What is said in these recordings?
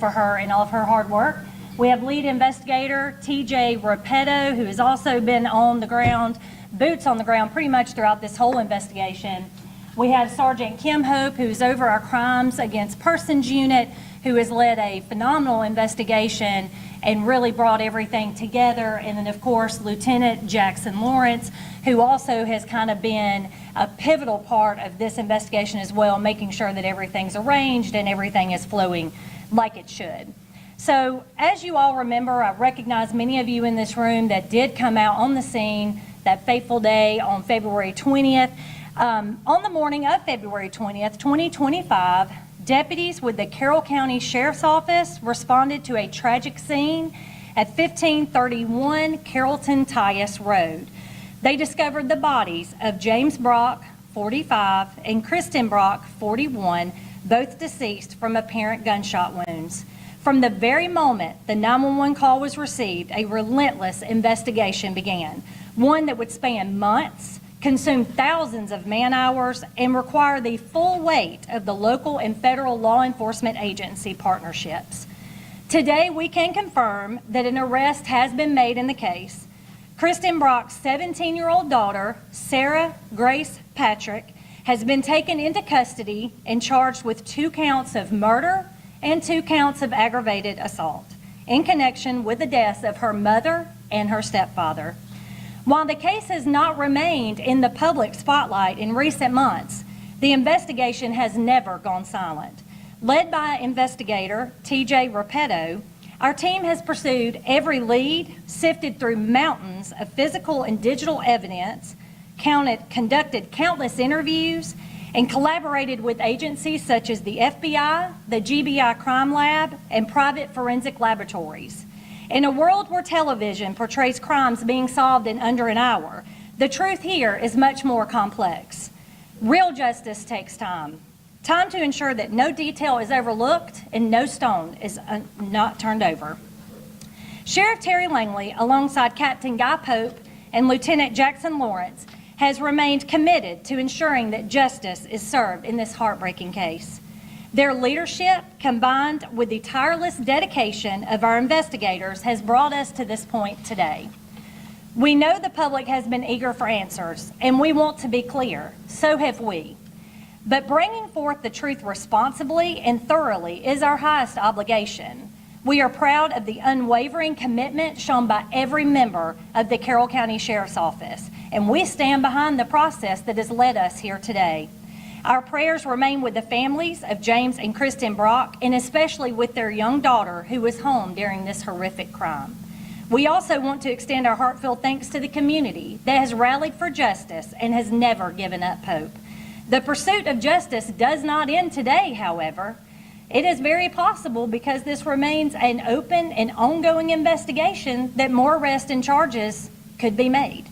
for her and all of her hard work. We have lead investigator TJ Repetto, who has also been on the ground, boots on the ground pretty much throughout this whole investigation. We have Sergeant Kim Hope, who's over our Crimes Against Persons unit, who has led a phenomenal investigation and really brought everything together. And then, of course, Lieutenant Jackson Lawrence, who also has kind of been a pivotal part of this investigation as well, making sure that everything's arranged and everything is flowing like it should. So, as you all remember, I recognize many of you in this room that did come out on the scene that fateful day on February 20th. On the morning of February 20th, 2025, deputies with the Carroll County Sheriff's Office responded to a tragic scene at 1531 Carrollton Tyus Road. They discovered the bodies of James Brock, 45, and Kristen Brock, 41, both deceased from apparent gunshot wounds. From the very moment the 911 call was received, a relentless investigation began, one that would span months, consume thousands of man-hours, and require the full weight of the local and federal law enforcement agency partnerships. Today, we can confirm that an arrest has been made in the case. Kristen Brock's 17-year-old daughter, Sarah Grace Patrick, has been taken into custody and charged with 2 counts of murder and 2 counts of aggravated assault in connection with the deaths of her mother and her stepfather. While the case has not remained in the public spotlight in recent months, the investigation has never gone silent. Led by investigator TJ Repetto, our team has pursued every lead, sifted through mountains of physical and digital evidence, conducted countless interviews, and collaborated with agencies such as the FBI, the GBI Crime Lab, and private forensic laboratories. In a world where television portrays crimes being solved in under an hour, the truth here is much more complex. Real justice takes time. Time to ensure that no detail is overlooked and no stone is not turned over. Sheriff Terry Langley, alongside Captain Guy Pope and Lieutenant Jackson Lawrence, has remained committed to ensuring that justice is served in this heartbreaking case. Their leadership, combined with the tireless dedication of our investigators, has brought us to this point today. We know the public has been eager for answers, and we want to be clear. So have we. But bringing forth the truth responsibly and thoroughly is our highest obligation. We are proud of the unwavering commitment shown by every member of the Carroll County Sheriff's Office, and we stand behind the process that has led us here today. Our prayers remain with the families of James and Kristen Brock, and especially with their young daughter who was home during this horrific crime. We also want to extend our heartfelt thanks to the community that has rallied for justice and has never given up hope. The pursuit of justice does not end today, however. It is very possible, because this remains an open and ongoing investigation, that more arrests and charges could be made.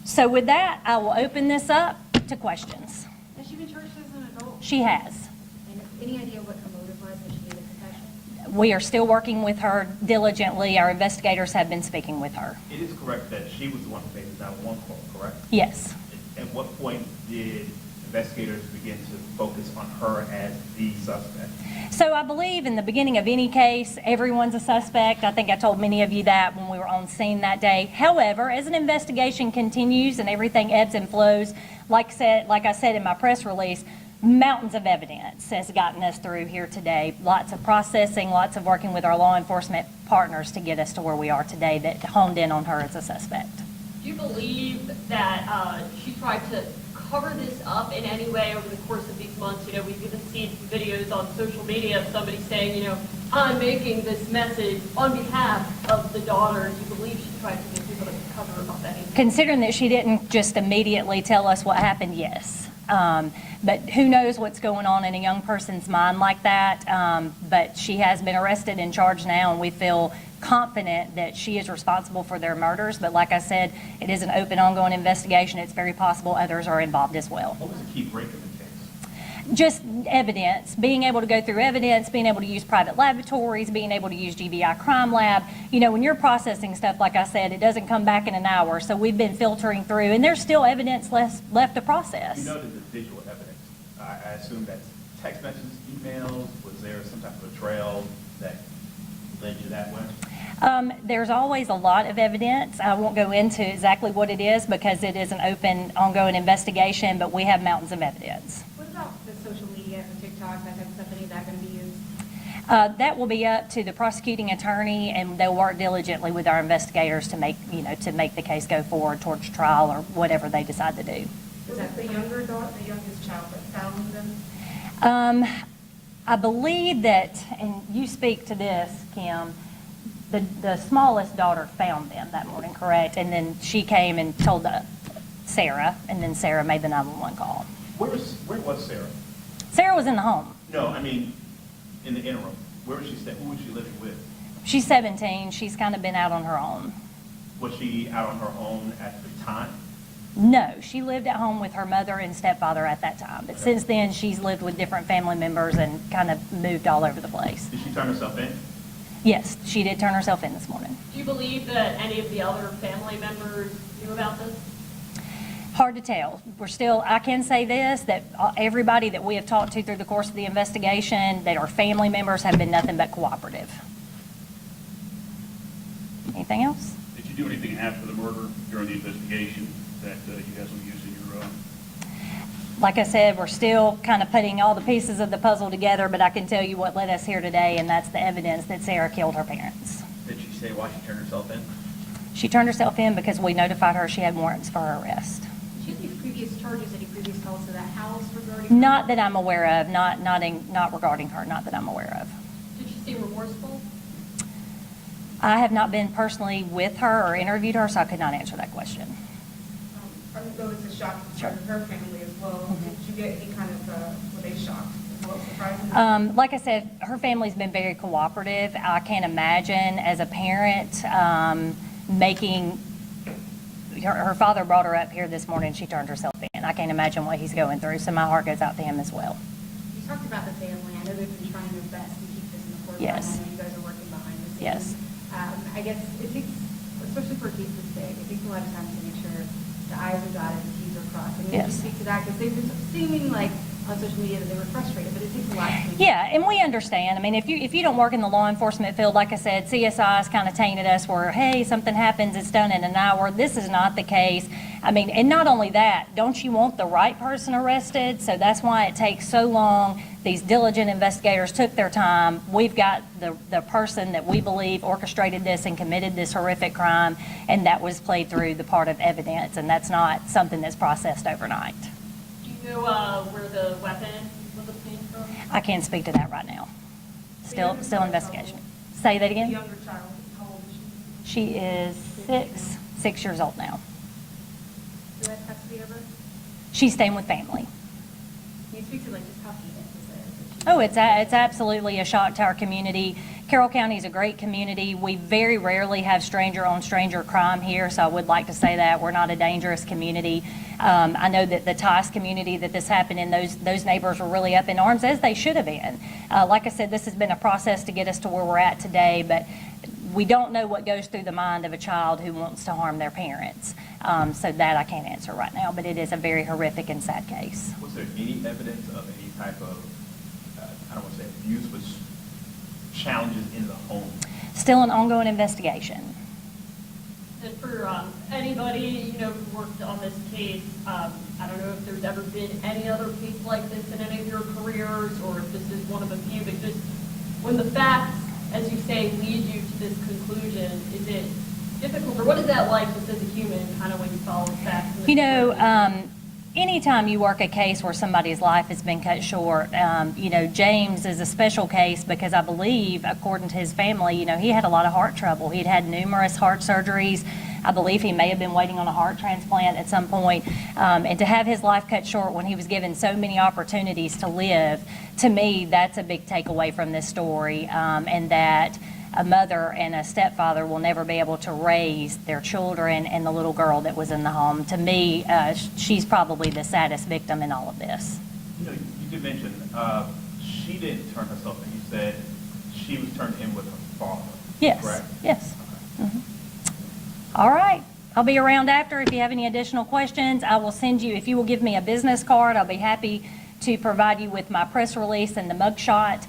So with that, I will open this up to questions. Has she been charged as an adult? She has. And any idea what her motive was when she gave the confession? We are still working with her diligently. Our investigators have been speaking with her. It is correct that she was the one who made the 911 call, correct? Yes. At what point did investigators begin to focus on her as the suspect? So I believe in the beginning of any case, everyone's a suspect. I think I told many of you that when we were on scene that day. However, as an investigation continues and everything ebbs and flows, like I said in my press release, mountains of evidence has gotten us through here today. Lots of processing, lots of working with our law enforcement partners to get us to where we are today that honed in on her as a suspect. Do you believe that she tried to cover this up in any way over the course of these months? You know, we've even seen some videos on social media of somebody saying, you know, I'm making this message on behalf of the daughter. Do you believe she tried to get people to cover up anything? Considering that she didn't just immediately tell us what happened, yes. But who knows what's going on in a young person's mind like that. But she has been arrested and charged now, and we feel confident that she is responsible for their murders. But like I said, it is an open, ongoing investigation. It's very possible others are involved as well. What was the key break in the case? Just evidence, being able to go through evidence, being able to use private laboratories, being able to use GBI Crime Lab. You know, when you're processing stuff, like I said, it doesn't come back in an hour. So we've been filtering through, and there's still evidence left to process. You noted the visual evidence. I assume that's text messages, emails. Was there some type of a trail that There's always a lot of evidence. I won't go into exactly what it is because it is an open, ongoing investigation, but we have mountains of evidence. What about the social media and TikTok, that type of stuff, any of that going to be used? That will be up to the prosecuting attorney, and they'll work diligently with our investigators to make, to make the case go forward towards trial or whatever they decide to do. Was that the younger daughter, the youngest child that found them? I believe that, and you speak to this, Kim, the smallest daughter found them that morning, correct? And then she came and told Sarah, and then Sarah made the 911 call. Where was Sarah? Sarah was in the home. No, I mean, in the interim. Where was she staying? Who was she living with? She's 17. She's kind of been out on her own. Was she out on her own at the time? No, she lived at home with her mother and stepfather at that time. But since then, she's lived with different family members and kind of moved all over the place. Did she turn herself in? Yes, she did turn herself in this morning. Do you believe that any of the other family members knew about this? Hard to tell. I can say this, that everybody that we have talked to through the course of the investigation that are family members have been nothing but cooperative. Anything else? Did you do anything after the murder during the investigation that you guys will use in your Like I said, we're still kind of putting all the pieces of the puzzle together, but I can tell you what led us here today, and that's the evidence that Sarah killed her parents. Did she say why she turned herself in? She turned herself in because we notified her she had warrants for her arrest. Did she have any previous charges, any previous calls to that house regarding? Not that I'm aware of, not regarding her, not that I'm aware of. Did she seem remorseful? I have not been personally with her or interviewed her, so I could not answer that question. Though it's a shock to Sure. her family as well, did you get any kind of, were they shocked as well, surprising? Like I said, her family's been very cooperative. I can't imagine as a parent her father brought her up here this morning, she turned herself in. I can't imagine what he's going through, so my heart goes out to him as well. You talked about the family. I know they've been trying their best to keep this in the forefront. Yes. I know you guys are working behind the scenes. Yes. I guess it takes, especially for a case this big, it takes a lot of time to make sure the I's are dotted, the T's are crossed. And you Yes. just speak to that because they've been seeming like on social media that they were frustrated, but it takes a lot to make Yeah, and we understand. I mean, if you don't work in the law enforcement field, like I said, CSI's kind of tainted us where, hey, something happens, it's done in an hour. This is not the case. I mean, and not only that, don't you want the right person arrested? So that's why it takes so long. These diligent investigators took their time. We've got the person that we believe orchestrated this and committed this horrific crime, and that was played through the part of evidence, and that's not something that's processed overnight. Do you know where the weapon was obtained from? I can't speak to that right now. Still investigation. Say that The again? younger child, how old is she? She is 6 years old now. U.S. custody over? She's staying with family. Can you speak to like just how heinous this is? Oh, it's absolutely a shock to our community. Carroll County is a great community. We very rarely have stranger-on-stranger crime here, so I would like to say that we're not a dangerous community. I know that the Tice community that this happened in, those neighbors were really up in arms, as they should have been. Like I said, this has been a process to get us to where we're at today, but we don't know what goes through the mind of a child who wants to harm their parents. So that I can't answer right now, but it is a very horrific and sad case. Was there any evidence of any type of, I don't want to say abuse, but challenges in the home? Still an ongoing investigation. And for anybody, who worked on this case, I don't know if there's ever been any other case like this in any of your careers, or if this is one of a few, but just when the facts, as you say, lead you to this conclusion, is it difficult, or what is that like just as a human, kind of when you follow the facts? Anytime you work a case where somebody's life has been cut short, James is a special case because I believe, according to his family, he had a lot of heart trouble. He'd had numerous heart surgeries. I believe he may have been waiting on a heart transplant at some point. And to have his life cut short when he was given so many opportunities to live, to me, that's a big takeaway from this story, and that a mother and a stepfather will never be able to raise their children and the little girl that was in the home. To me, she's probably the saddest victim in all of this. You did mention she didn't turn herself in. You said she was turned in with her father. Yes. Correct? Yes. Mhm. All right. I'll be around after. If you have any additional questions, I will send you, if you will give me a business card, I'll be happy to provide you with my press release and the mugshot.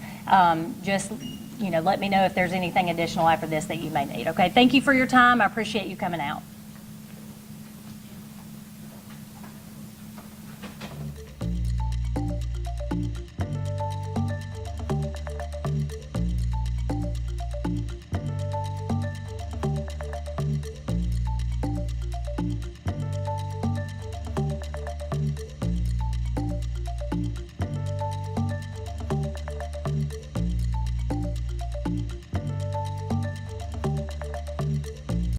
Just let me know if there's anything additional after this that you may need, okay? Thank you for your time. I appreciate you coming out.